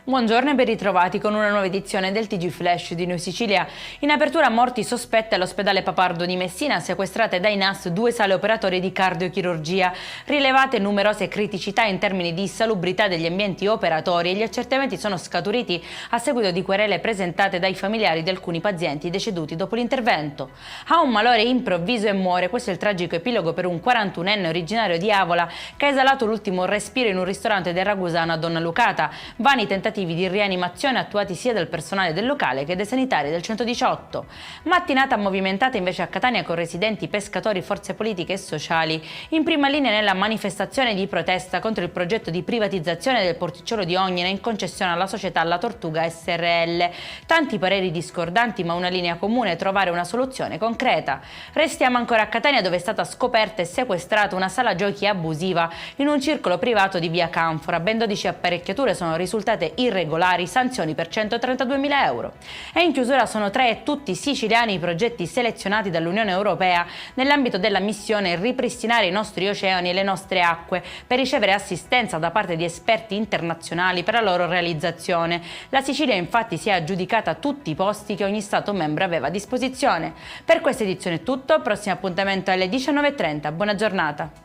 Buongiorno e ben ritrovati con una nuova edizione del TG Flash di Noi Sicilia. In apertura morti sospette all'ospedale Papardo di Messina, sequestrate dai NAS 2 sale operatori di cardiochirurgia, rilevate numerose criticità in termini di salubrità degli ambienti operatori e gli accertamenti sono scaturiti a seguito di querele presentate dai familiari di alcuni pazienti deceduti dopo l'intervento. Ha un malore improvviso e muore, questo è il tragico epilogo per un 41enne originario di Avola che ha esalato l'ultimo respiro in un ristorante del Ragusano a Donna Lucata. Vani tentativi di rianimazione attuati sia dal personale del locale che dai sanitari del 118. Mattinata movimentata invece a Catania con residenti, pescatori, forze politiche e sociali. In prima linea nella manifestazione di protesta contro il progetto di privatizzazione del porticciolo di Ognina in concessione alla società La Tortuga SRL. Tanti pareri discordanti ma una linea comune: trovare una soluzione concreta. Restiamo ancora a Catania, dove è stata scoperta e sequestrata una sala giochi abusiva in un circolo privato di via Canfora. Ben 12 apparecchiature sono risultate irregolari, sanzioni per 132.000 euro. E in chiusura sono 3 e tutti siciliani i progetti selezionati dall'Unione Europea nell'ambito della missione Ripristinare i nostri oceani e le nostre acque, per ricevere assistenza da parte di esperti internazionali per la loro realizzazione. La Sicilia infatti si è aggiudicata tutti i posti che ogni Stato membro aveva a disposizione. Per questa edizione è tutto, prossimo appuntamento alle 19:30, buona giornata.